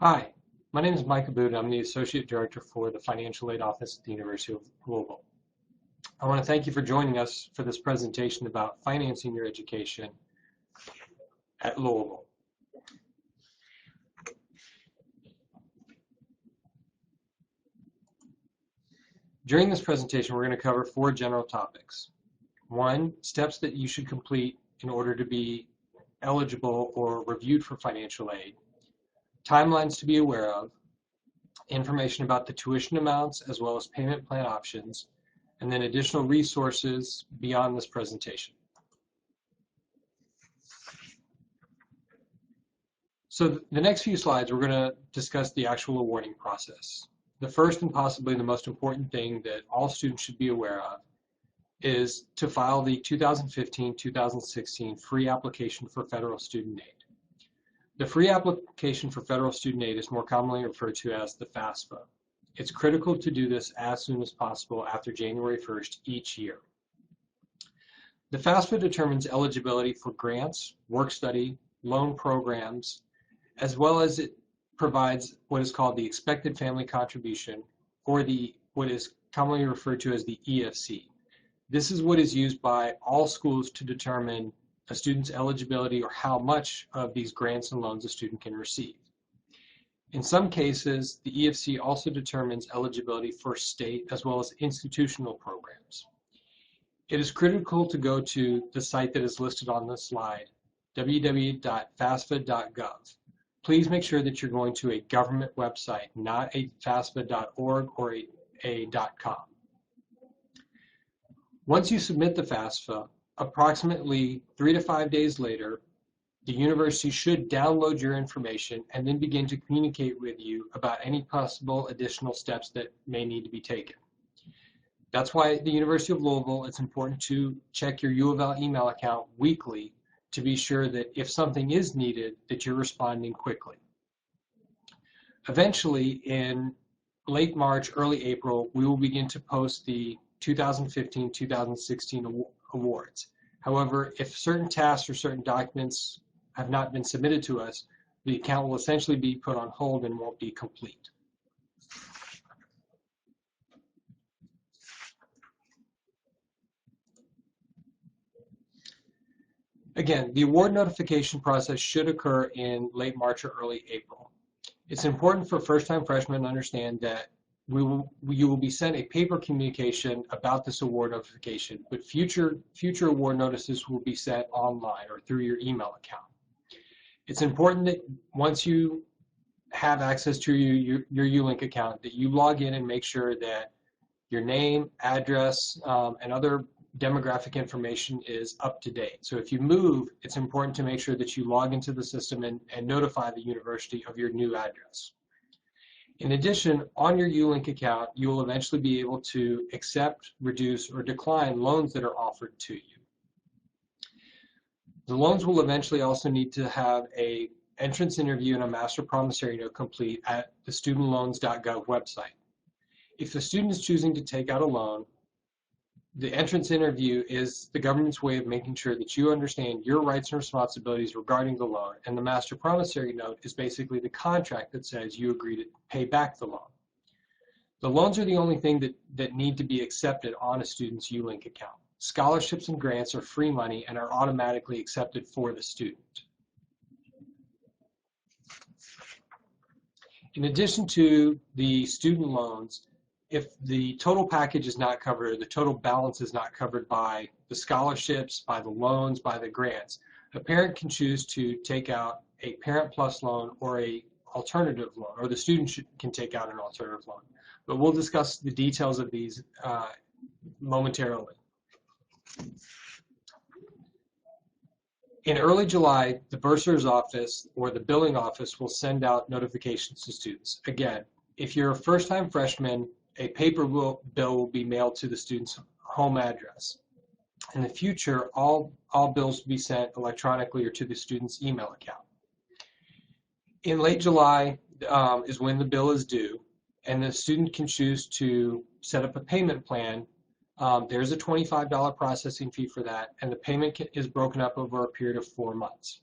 Hi, my name is Mike Abud. I'm the Associate Director for the Financial Aid Office at the University of Louisville. I want to thank you for joining us for this presentation about financing your education at Louisville. During this presentation, we're going to cover 4 general topics. 1, steps that you should complete in order to be eligible or reviewed for financial aid. Timelines to be aware of. Information about the tuition amounts as well as payment plan options, and then additional resources beyond this presentation. So the next few slides, we're going to discuss the actual awarding process. The first and possibly the most important thing that all students should be aware of is to file the 2015-2016 free application for federal student aid. The free application for federal student aid is more commonly referred to as the FAFSA. It's critical to do this as soon as possible after January 1st each year. The FAFSA determines eligibility for grants, work-study, loan programs, as well as it provides what is called the expected family contribution, or what is commonly referred to as the EFC. This is what is used by all schools to determine a student's eligibility or how much of these grants and loans a student can receive. In some cases, the EFC also determines eligibility for state as well as institutional programs. It is critical to go to the site that is listed on this slide, www.fasfa.gov. Please make sure that you're going to a government website, not a fasfa.org or a .com. Once you submit the FAFSA, approximately 3 to 5 days later, the university should download your information and then begin to communicate with you about any possible additional steps that may need to be taken. That's why at the University of Louisville, it's important to check your U of L email account weekly to be sure that if something is needed, that you're responding quickly. Eventually, in late March, early April, we will begin to post the 2015-2016 awards. However, if certain tasks or certain documents have not been submitted to us, the account will essentially be put on hold and won't be complete. Again, the award notification process should occur in late March or early April. It's important for first-time freshmen to understand that you will be sent a paper communication about this award notification, but future award notices will be sent online or through your email account. It's important that once you have access to your ULink account, that you log in and make sure that your name, address, and other demographic information is up to date. So if you move, it's important to make sure that you log into the system and notify the university of your new address. In addition, on your ULink account, you will eventually be able to accept, reduce, or decline loans that are offered to you. The loans will eventually also need to have an entrance interview and a master promissory note complete at the studentloans.gov website. If the student is choosing to take out a loan, the entrance interview is the government's way of making sure that you understand your rights and responsibilities regarding the loan, and the master promissory note is basically the contract that says you agree to pay back the loan. The loans are the only thing that need to be accepted on a student's ULink account. Scholarships and grants are free money and are automatically accepted for the student. In addition to the student loans, if the total package is not covered, or the total balance is not covered by the scholarships, by the loans, by the grants, a parent can choose to take out a Parent Plus loan or a alternative loan, or the student can take out an alternative loan. But we'll discuss the details of these momentarily. In early July, the bursar's office or the billing office will send out notifications to students. Again, if you're a first-time freshman, a paper bill will be mailed to the student's home address. In the future, all bills will be sent electronically or to the student's email account. In late July is when the bill is due, and the student can choose to set up a payment plan. There's a $25 processing fee for that, and the payment is broken up over a period of 4 months.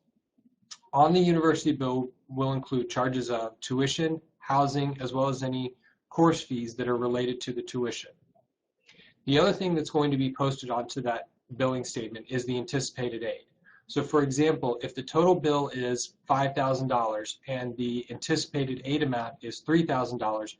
on the university bill will include charges of tuition, housing, as well as any course fees that are related to the tuition. The other thing that's going to be posted onto that billing statement is the anticipated aid. So for example, if the total bill is $5,000 and the anticipated aid amount is $3,000,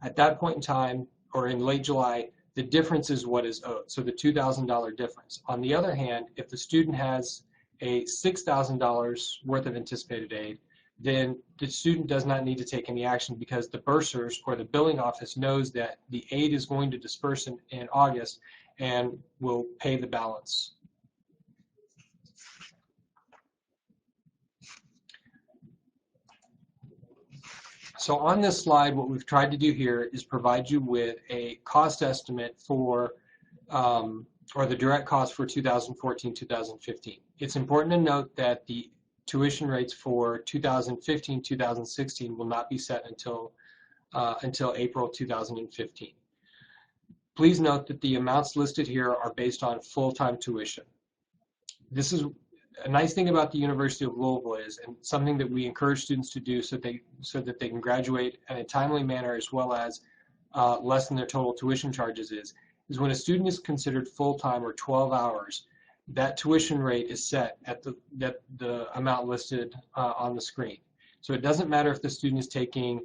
at that point in time, or in late July, the difference is what is owed, so the $2,000 difference. On the other hand, if the student has a $6,000 worth of anticipated aid, then the student does not need to take any action because the bursars or the billing office knows that the aid is going to disperse in August and will pay the balance. So on this slide, what we've tried to do here is provide you with a cost estimate for, or the direct cost for 2014-2015. It's important to note that the tuition rates for 2015-2016 will not be set until April 2015. Please note that the amounts listed here are based on full-time tuition. This is a nice thing about the University of Louisville is, and something that we encourage students to do so that they can graduate in a timely manner as well as lessen their total tuition charges is when a student is considered full-time or 12 hours, that tuition rate is set at the amount listed on the screen. So it doesn't matter if the student is taking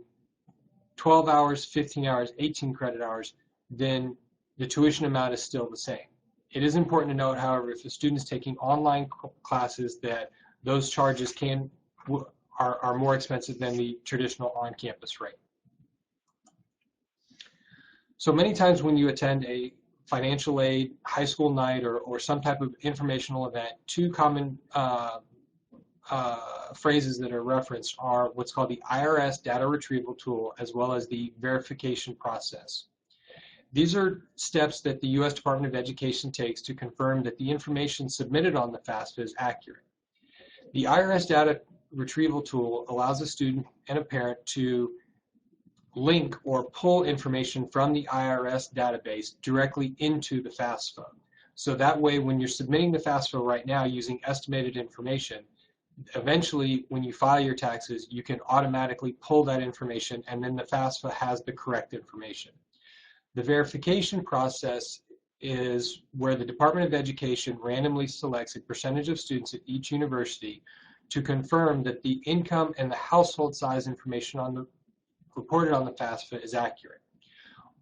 12 hours, 15 hours, 18 credit hours, then the tuition amount is still the same. It is important to note, however, if a student is taking online classes, that those charges are more expensive than the traditional on-campus rate. So many times when you attend a financial aid, high school night, or some type of informational event, two common phrases that are referenced are what's called the IRS data retrieval tool as well as the verification process. These are steps that the U.S. Department of Education takes to confirm that the information submitted on the FAFSA is accurate. The IRS data retrieval tool allows a student and a parent to link or pull information from the IRS database directly into the FAFSA. So that way, when you're submitting the FAFSA right now using estimated information, eventually when you file your taxes, you can automatically pull that information and then the FAFSA has the correct information. The verification process is where the Department of Education randomly selects a percentage of students at each university to confirm that the income and the household size information reported on the FAFSA is accurate.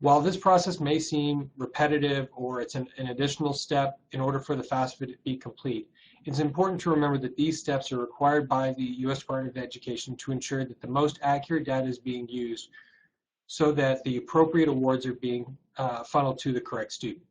While this process may seem repetitive or it's an additional step in order for the FAFSA to be complete, it's important to remember that these steps are required by the U.S. Department of Education to ensure that the most accurate data is being used so that the appropriate awards are being funneled to the correct student.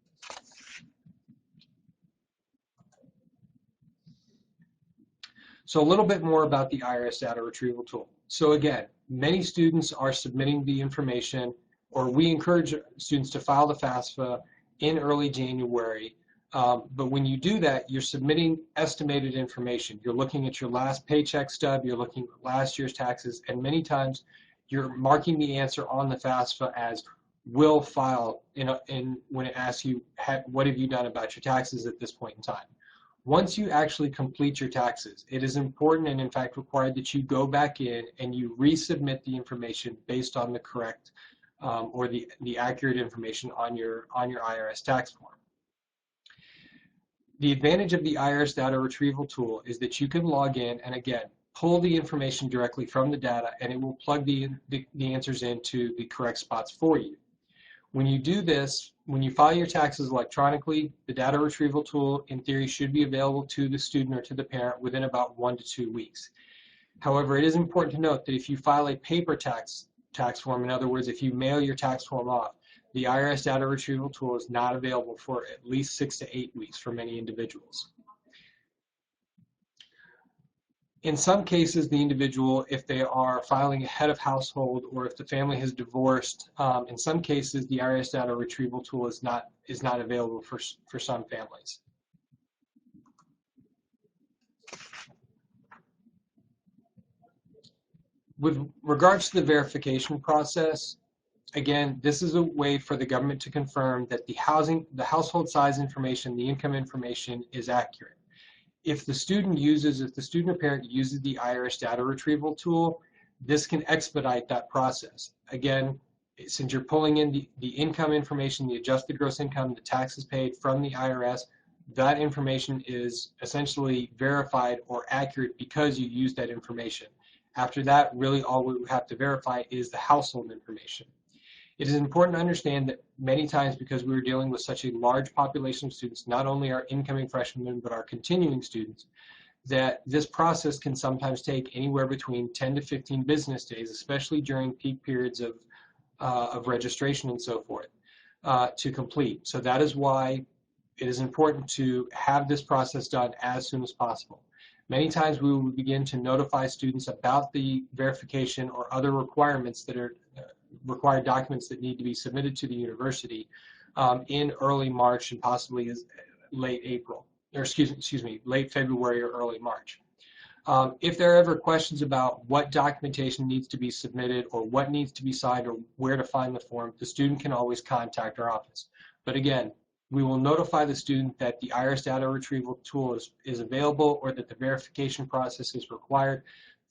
So a little bit more about the IRS data retrieval tool. So again, many students are submitting the information, or we encourage students to file the FAFSA in early January. But when you do that, you're submitting estimated information. You're looking at your last paycheck stub, you're looking at last year's taxes, and many times you're marking the answer on the FAFSA as will file when it asks you, what have you done about your taxes at this point in time. Once you actually complete your taxes, it is important and in fact required that you go back in and you resubmit the information based on the correct or the accurate information on your IRS tax form. The advantage of the IRS data retrieval tool is that you can log in and again pull the information directly from the data and it will plug the answers into the correct spots for you. When you do this, when you file your taxes electronically, the data retrieval tool in theory should be available to the student or to the parent within about 1 to 2 weeks. However, it is important to note that if you file a paper tax form, in other words, if you mail your tax form off, the IRS data retrieval tool is not available for at least 6 to 8 weeks for many individuals. In some cases, the individual, if they are filing a head of household or if the family has divorced, in some cases the IRS data retrieval tool is not available for some families. With regards to the verification process, again, this is a way for the government to confirm that the household size information, the income information is accurate. if the student or parent uses the IRS data retrieval tool, this can expedite that process. Again, since you're pulling in the income information, the adjusted gross income, the taxes paid from the IRS, that information is essentially verified or accurate because you use that information. After that, really all we have to verify is the household information. It is important to understand that many times, because we were dealing with such a large population of students, not only our incoming freshmen but our continuing students, that this process can sometimes take anywhere between 10 to 15 business days, especially during peak periods of registration and so forth, to complete. So that is why it is important to have this process done as soon as possible. Many times we will begin to notify students about the verification or other requirements that are required documents that need to be submitted to the university in early March and possibly as late April, or excuse me, late February or early March. If there are ever questions about what documentation needs to be submitted or what needs to be signed or where to find the form, the student can always contact our office. But again, we will notify the student that the IRS data retrieval tool is available or that the verification process is required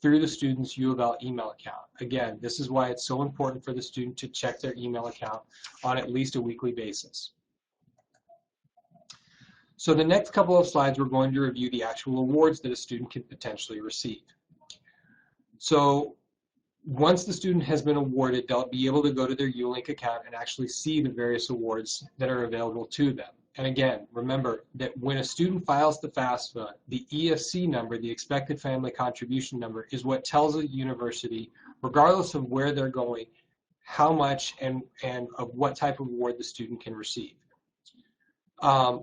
through the student's U of L email account. Again, this is why it's so important for the student to check their email account on at least a weekly basis. So the next couple of slides, we're going to review the actual awards that a student can potentially receive. So once the student has been awarded, they'll be able to go to their ULink account and actually see the various awards that are available to them. And again, remember that when a student files the FAFSA, the EFC number, the expected family contribution number, is what tells a university, regardless of where they're going, how much and of what type of award the student can receive.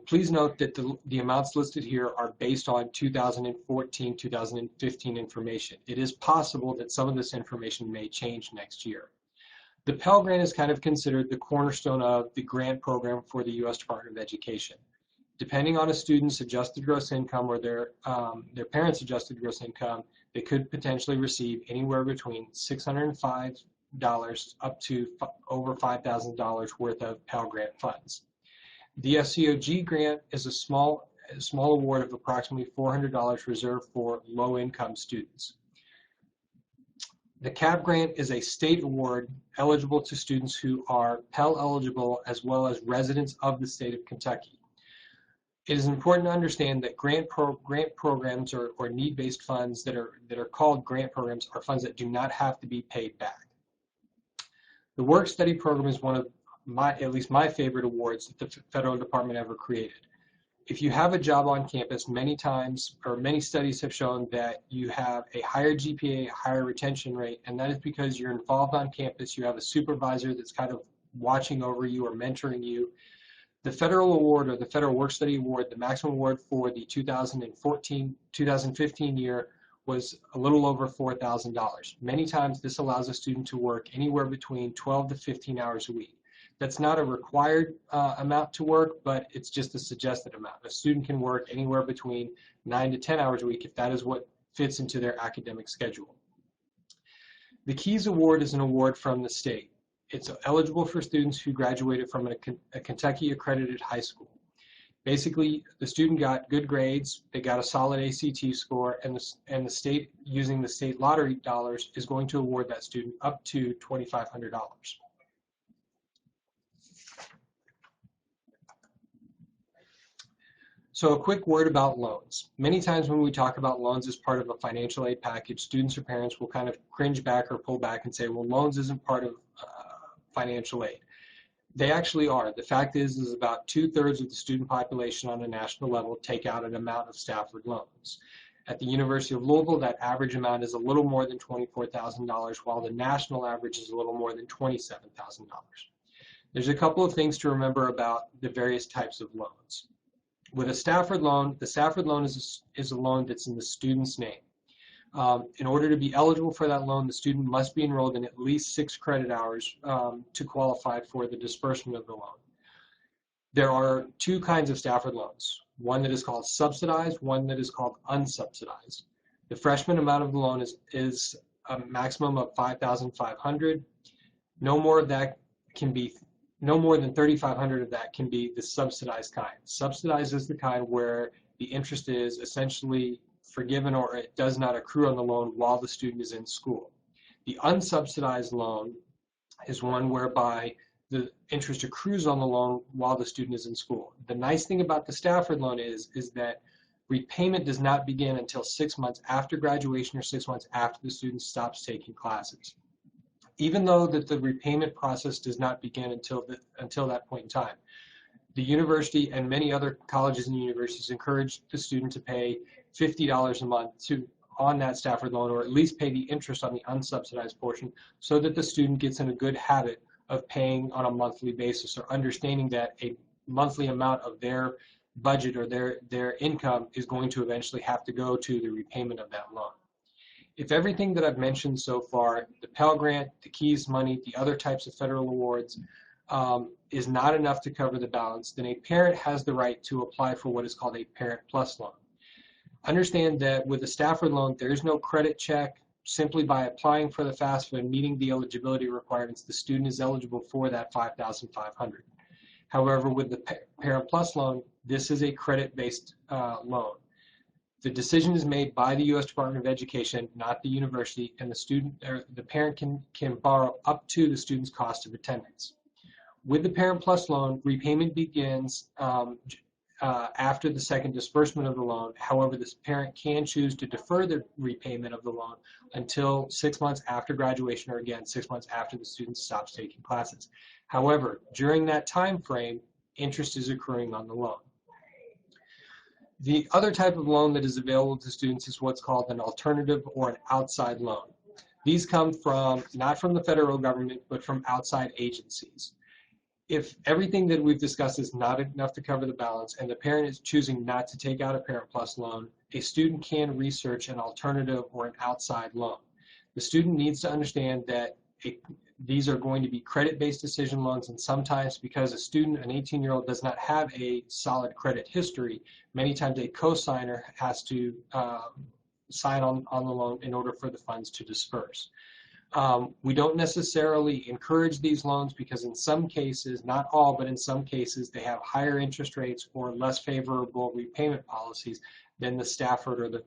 Please note that the amounts listed here are based on 2014, 2015 information. It is possible that some of this information may change next year. The Pell Grant is kind of considered the cornerstone of the grant program for the U.S. Department of Education. Depending on a student's adjusted gross income or their parents' adjusted gross income, they could potentially receive anywhere between $605 up to over $5,000 worth of Pell Grant funds. The SCOG grant is a small award of approximately $400 reserved for low-income students. The CAP grant is a state award eligible to students who are Pell eligible as well as residents of the state of Kentucky. It is important to understand that grant programs or need-based funds that are called grant programs are funds that do not have to be paid back. The work study program is one of at least my favorite awards that the federal department ever created. If you have a job on campus, many studies have shown that you have a higher GPA, a higher retention rate, and that is because you're involved on campus. You have a supervisor that's kind of watching over you or mentoring you. The federal award or the federal work study award, the maximum award for the 2015 year was a little over $4,000. Many times this allows a student to work anywhere between 12 to 15 hours a week. That's not a required amount to work, but it's just a suggested amount. A student can work anywhere between 9 to 10 hours a week if that is what fits into their academic schedule. The KEYS Award is an award from the state. It's eligible for students who graduated from a Kentucky accredited high school. Basically, the student got good grades, they got a solid ACT score, and the state, using the state lottery dollars, is going to award that student up to $2,500. So a quick word about loans. Many times when we talk about loans as part of a financial aid package, students or parents will kind of cringe back or pull back and say, well, loans isn't part of financial aid. They actually are. The fact is about 2/3 of the student population on a national level take out an amount of Stafford loans. At the University of Louisville, that average amount is a little more than $24,000, while the national average is a little more than $27,000. There's a couple of things to remember about the various types of loans. With a Stafford loan, the Stafford loan is a loan that's in the student's name. In order to be eligible for that loan, the student must be enrolled in at least 6 credit hours to qualify for the disbursement of the loan. There are 2 kinds of Stafford loans, one that is called subsidized, one that is called unsubsidized. The freshman amount of the loan is a maximum of $5,500. No more than $3,500 of that can be the subsidized kind. Subsidized is the kind where the interest is essentially forgiven or it does not accrue on the loan while the student is in school. The unsubsidized loan is one whereby the interest accrues on the loan while the student is in school. The nice thing about the Stafford loan is that repayment does not begin until 6 months after graduation or 6 months after the student stops taking classes. Even though that the repayment process does not begin until that point in time. The university and many other colleges and universities encourage the student to pay $50 a month on that Stafford loan, or at least pay the interest on the unsubsidized portion, so that the student gets in a good habit of paying on a monthly basis, or understanding that a monthly amount of their budget or their income is going to eventually have to go to the repayment of that loan. If everything that I've mentioned so far, the Pell Grant, the KEYS money, the other types of federal awards, is not enough to cover the balance, then a parent has the right to apply for what is called a Parent Plus loan. Understand that with a Stafford loan, there is no credit check. Simply by applying for the FAFSA and meeting the eligibility requirements, the student is eligible for that $5,500. However, with the Parent Plus loan, this is a credit-based loan. The decision is made by the U.S. Department of Education, not the university, and the student or the parent can borrow up to the student's cost of attendance. With the Parent Plus loan, repayment begins after the second disbursement of the loan. However, this parent can choose to defer the repayment of the loan until 6 months after graduation, or again 6 months after the student stops taking classes. However, during that time frame, interest is accruing on the loan. The other type of loan that is available to students is what's called an alternative or an outside loan. These come from, not from the federal government, but from outside agencies. If everything that we've discussed is not enough to cover the balance and the parent is choosing not to take out a Parent Plus loan, a student can research an alternative or an outside loan. The student needs to understand that these are going to be credit-based decision loans, and sometimes because a student, an 18-year-old, does not have a solid credit history, many times a co-signer has to sign on the loan in order for the funds to disperse. We don't necessarily encourage these loans because in some cases, not all, but in some cases, they have higher interest rates or less favorable repayment policies than the Stafford or the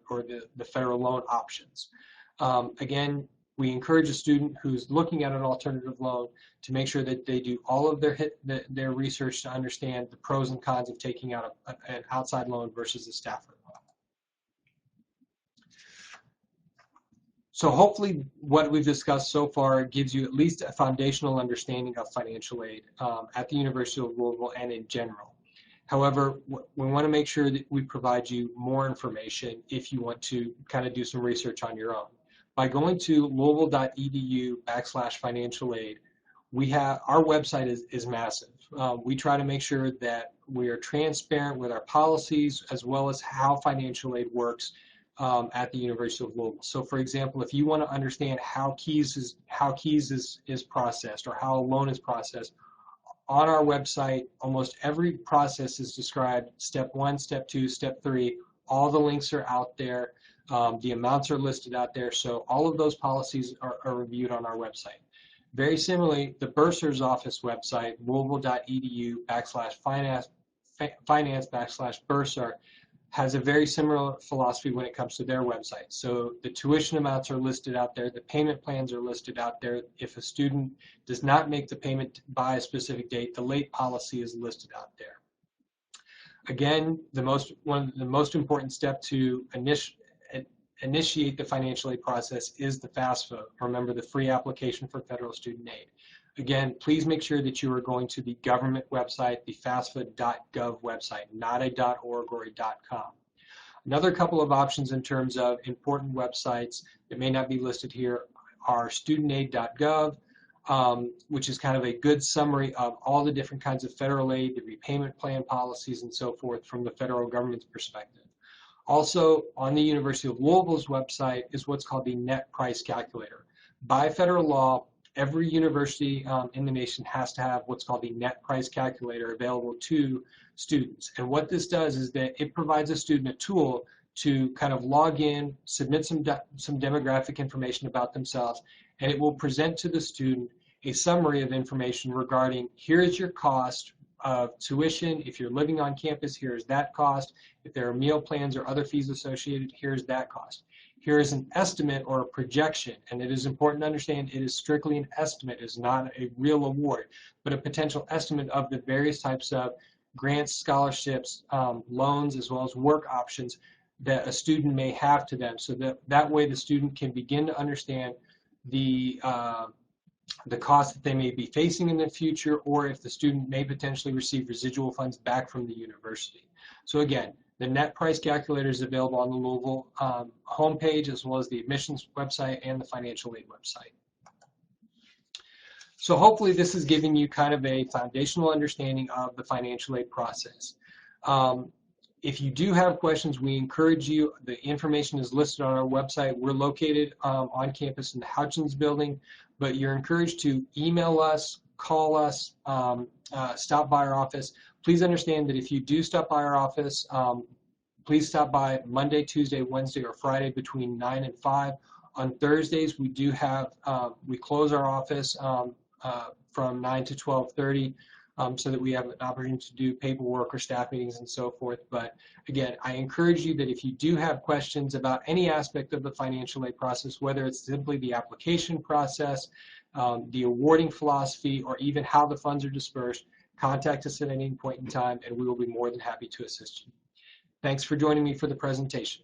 federal loan options. Again, we encourage a student who's looking at an alternative loan to make sure that they do all of their research to understand the pros and cons of taking out an outside loan versus a Stafford loan. So hopefully what we've discussed so far gives you at least a foundational understanding of financial aid at the University of Louisville and in general. However, we want to make sure that we provide you more information if you want to kind of do some research on your own. By going to louisville.edu/financial aid, our website is massive. We try to make sure that we are transparent with our policies as well as how financial aid works at the University of Louisville. So for example, if you want to understand how KEYS is processed or how a loan is processed, on our website, almost every process is described, step 1, step 2, step 3. All the links are out there. The amounts are listed out there. So all of those policies are reviewed on our website. Very similarly, the bursar's office website, louisville.edu/finance/bursar, has a very similar philosophy when it comes to their website. So the tuition amounts are listed out there, the payment plans are listed out there. If a student does not make the payment by a specific date, the late policy is listed out there. Again, one of the most important steps to initiate the financial aid process is the FAFSA. Remember, the free application for federal student aid. Again, please make sure that you are going to the government website, the FAFSA.gov website, not a .org or a .com. Another couple of options in terms of important websites that may not be listed here are studentaid.gov, which is kind of a good summary of all the different kinds of federal aid, the repayment plan policies, and so forth from the federal government's perspective. Also, on the University of Louisville's website is what's called the net price calculator. By federal law, every university in the nation has to have what's called the net price calculator available to students. And what this does is that it provides a student a tool to kind of log in, submit some demographic information about themselves, and it will present to the student a summary of information regarding here's your cost of tuition. If you're living on campus, here's that cost. If there are meal plans or other fees associated, here's that cost. Here is an estimate or a projection, and it is important to understand it is strictly an estimate. It is not a real award, but a potential estimate of the various types of grants, scholarships, loans, as well as work options that a student may have to them, so that way the student can begin to understand the cost that they may be facing in the future, or if the student may potentially receive residual funds back from the university. So again, the net price calculator is available on the Louisville homepage, as well as the admissions website and the financial aid website. So hopefully this is giving you kind of a foundational understanding of the financial aid process. If you do have questions, we encourage you. The information is listed on our website. We're located on campus in the Houchins building, but you're encouraged to email us, call us, stop by our office. Please understand that if you do stop by our office, please stop by Monday, Tuesday, Wednesday, or Friday between 9 and 5. On Thursdays, we do have, we close our office from 9 to 12:30. So that we have an opportunity to do paperwork or staff meetings and so forth. But again, I encourage you that if you do have questions about any aspect of the financial aid process, whether it's simply the application process, the awarding philosophy, or even how the funds are dispersed, contact us at any point in time, and we will be more than happy to assist you. Thanks for joining me for the presentation.